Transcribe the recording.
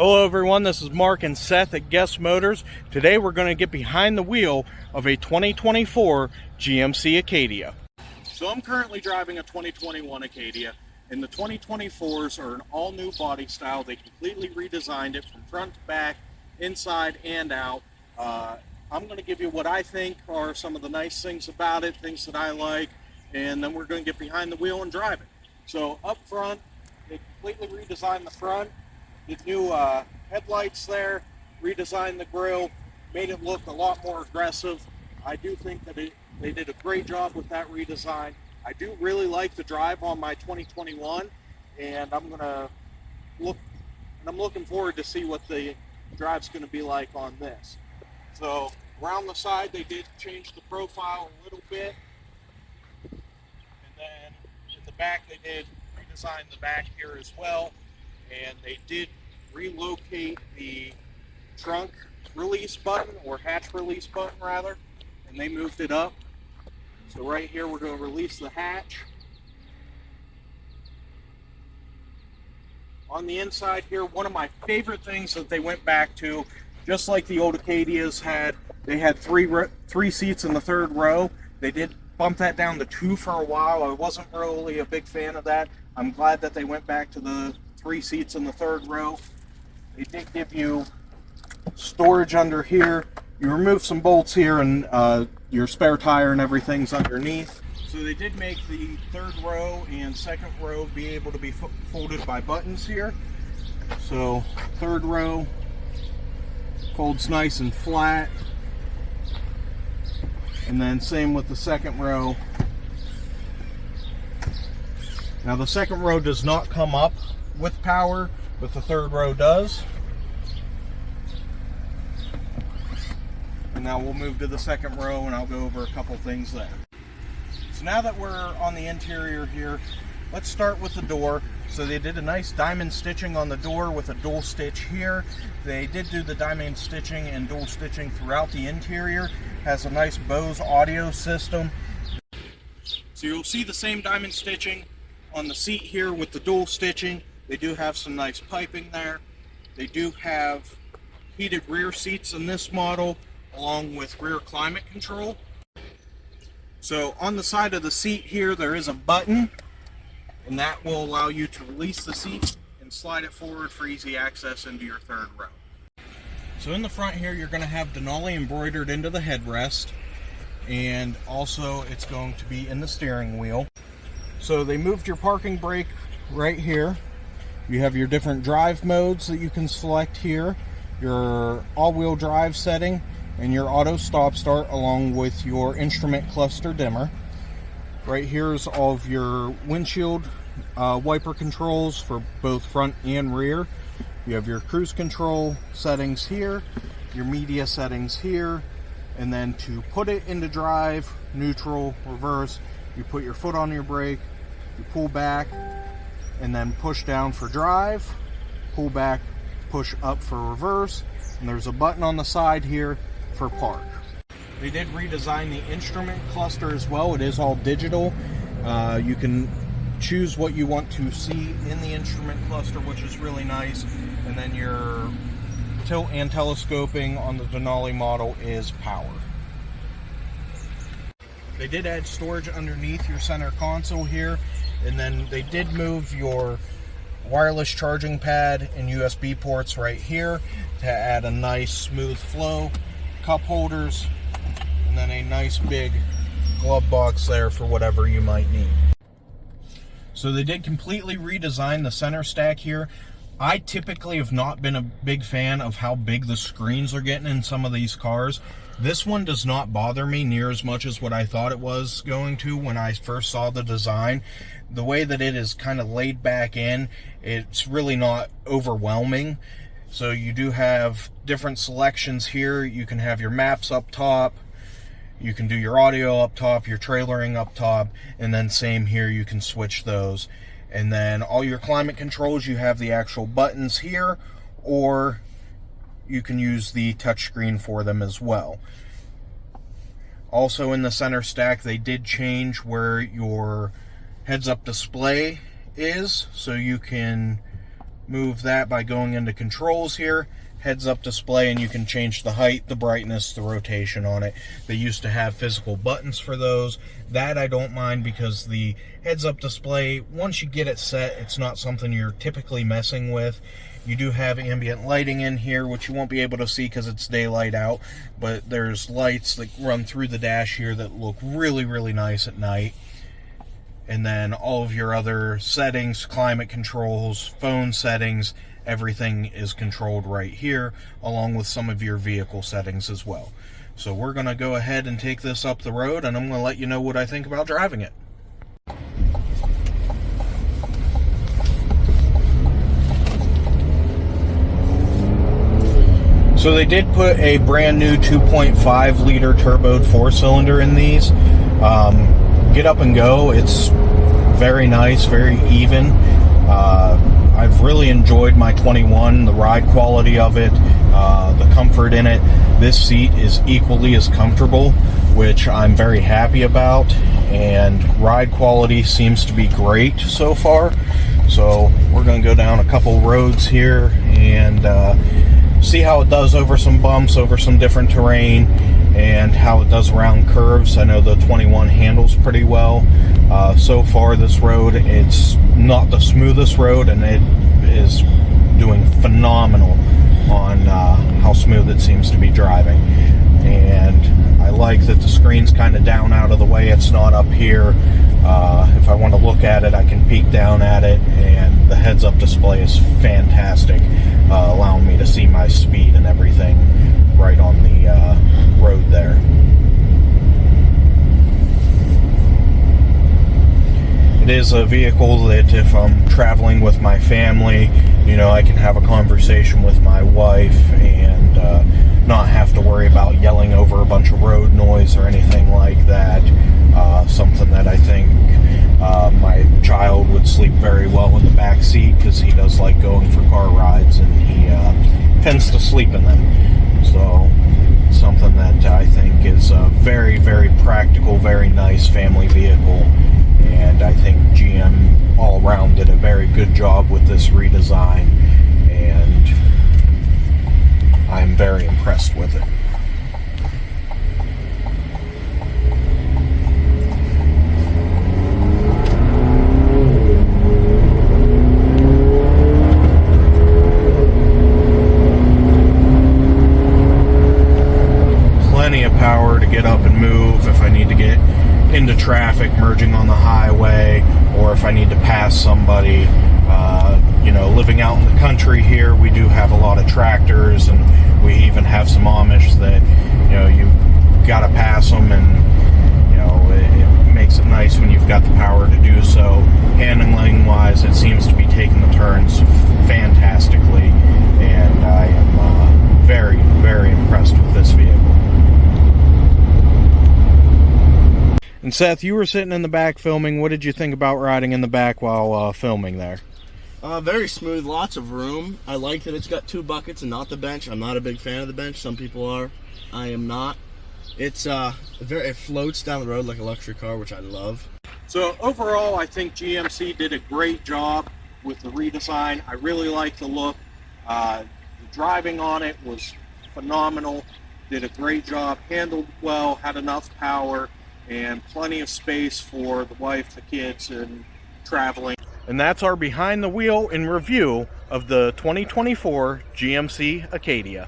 Hello everyone, this is Mark and Seth at Guest Motors. Today we're going to get behind the wheel of a 2024 GMC Acadia. So I'm currently driving a 2021 Acadia, and the 2024s are an all-new body style. They completely redesigned it from front to back, inside and out. I'm going to give you what I think are some of the nice things about it, things that I like, and then we're going to get behind the wheel and drive it. So up front, they completely redesigned the front. Did new headlights there, redesigned the grille, made it look a lot more aggressive. I do think that they did a great job with that redesign. I do really like the drive on my 2021, and I'm looking forward to see what the drive's going to be like on this. So around the side, they did change the profile a little bit, and then in the back, they did redesign the back here as well. And they did relocate the trunk release button, or hatch release button rather, and they moved it up. So right here we're going to release the hatch. On the inside here, one of my favorite things that they went back to, just like the old Acadias had, they had three seats in the third row. They did bump that down to 2 for a while. I wasn't really a big fan of that. I'm glad that they went back to the 3 seats in the third row. They did give you storage under here. You remove some bolts here, and your spare tire and everything's underneath. So they did make the third row and second row be able to be folded by buttons here. So third row folds nice and flat, and then same with the second row. Now the second row does not come up with power, but the third row does. And now we'll move to the second row, and I'll go over a couple things there. So now that we're on the interior here, let's start with the door. So they did a nice diamond stitching on the door with a dual stitch here. They did do the diamond stitching and dual stitching throughout the interior. Has a nice Bose audio system. So you'll see the same diamond stitching on the seat here with the dual stitching. They do have some nice piping there. They do have heated rear seats in this model, along with rear climate control. So on the side of the seat here, there is a button, and that will allow you to release the seat and slide it forward for easy access into your third row. So in the front here, you're going to have Denali embroidered into the headrest, and also it's going to be in the steering wheel. So they moved your parking brake right here. You have your different drive modes that you can select here, your all-wheel drive setting, and your auto stop start, along with your instrument cluster dimmer. Right here is all of your windshield wiper controls for both front and rear. You have your cruise control settings here, your media settings here, and then to put it into drive, neutral, reverse, you put your foot on your brake, you pull back, and then push down for drive, pull back, push up for reverse, and there's a button on the side here for park. They did redesign the instrument cluster as well. It is all digital. You can choose what you want to see in the instrument cluster, which is really nice, and then your tilt and telescoping on the Denali model is power. They did add storage underneath your center console here, and then they did move your wireless charging pad and USB ports right here to add a nice smooth flow, cup holders, and then a nice big glove box there for whatever you might need. So they did completely redesign the center stack here. I typically have not been a big fan of how big the screens are getting in some of these cars. This one does not bother me near as much as what I thought it was going to when I first saw the design. The way that it is kind of laid back in, it's really not overwhelming. So you do have different selections here. You can have your maps up top, you can do your audio up top, your trailering up top, and then same here, you can switch those. And then all your climate controls, you have the actual buttons here, or you can use the touchscreen for them as well. Also in the center stack, they did change where your heads-up display is, so you can move that by going into controls here, heads-up display, and you can change the height, the brightness, the rotation on it. They used to have physical buttons for those. That I don't mind, because the heads-up display, once you get it set, it's not something you're typically messing with. You do have ambient lighting in here, which you won't be able to see because it's daylight out, but there's lights that run through the dash here that look really, really nice at night. And then all of your other settings, climate controls, phone settings, everything is controlled right here, along with some of your vehicle settings as well. So we're going to go ahead and take this up the road, and I'm going to let you know what I think about driving it. So they did put a brand new 2.5 liter turboed 4-cylinder in these. Get up and go. It's very nice, very even. I've really enjoyed my 21, the ride quality of it, the comfort in it. This seat is equally as comfortable, which I'm very happy about, and ride quality seems to be great so far. So we're going to go down a couple roads here and see how it does over some bumps, over some different terrain, and how it does around curves. I know the 21 handles pretty well. So far this road, it's not the smoothest road, and it is doing phenomenal on how smooth it seems to be driving. And I like that the screen's kind of down out of the way. It's not up here. If I want to look at it, I can peek down at it, and the heads-up display is fantastic, allowing me to see my speed and everything right on the road there. It is a vehicle that if I'm traveling with my family, you know, I can have a conversation with my wife and not have to worry about yelling over a bunch of road noise or anything like that. Something that I think my child would sleep very well in the back seat, because he does like going for car rides, and he tends to sleep in them. So something that I think is a very, very practical, very nice family vehicle. And I think GM all around did a very good job with this redesign, and I'm very impressed with it. Plenty of power to get up and move if I need to get into traffic, merging on the highway, or if I need to pass somebody. You know, living out in the country here, we do have a lot of tractors, and we even have some Amish that, you know, you've got to pass them, and, you know, it makes it nice when you've got the power to do so. Handling wise, it seems to be taking the turns fantastically, and I am very, very impressed with this vehicle. And Seth, you were sitting in the back filming. What did you think about riding in the back while filming there? Very smooth, lots of room. I like that it's got 2 buckets and not the bench. I'm not a big fan of the bench. Some people are. I am not. It's it floats down the road like a luxury car, which I love. So overall, I think GMC did a great job with the redesign. I really like the look. The driving on it was phenomenal. Did a great job. Handled well. Had enough power and plenty of space for the wife, the kids, and traveling. And that's our behind the wheel and review of the 2024 GMC Acadia.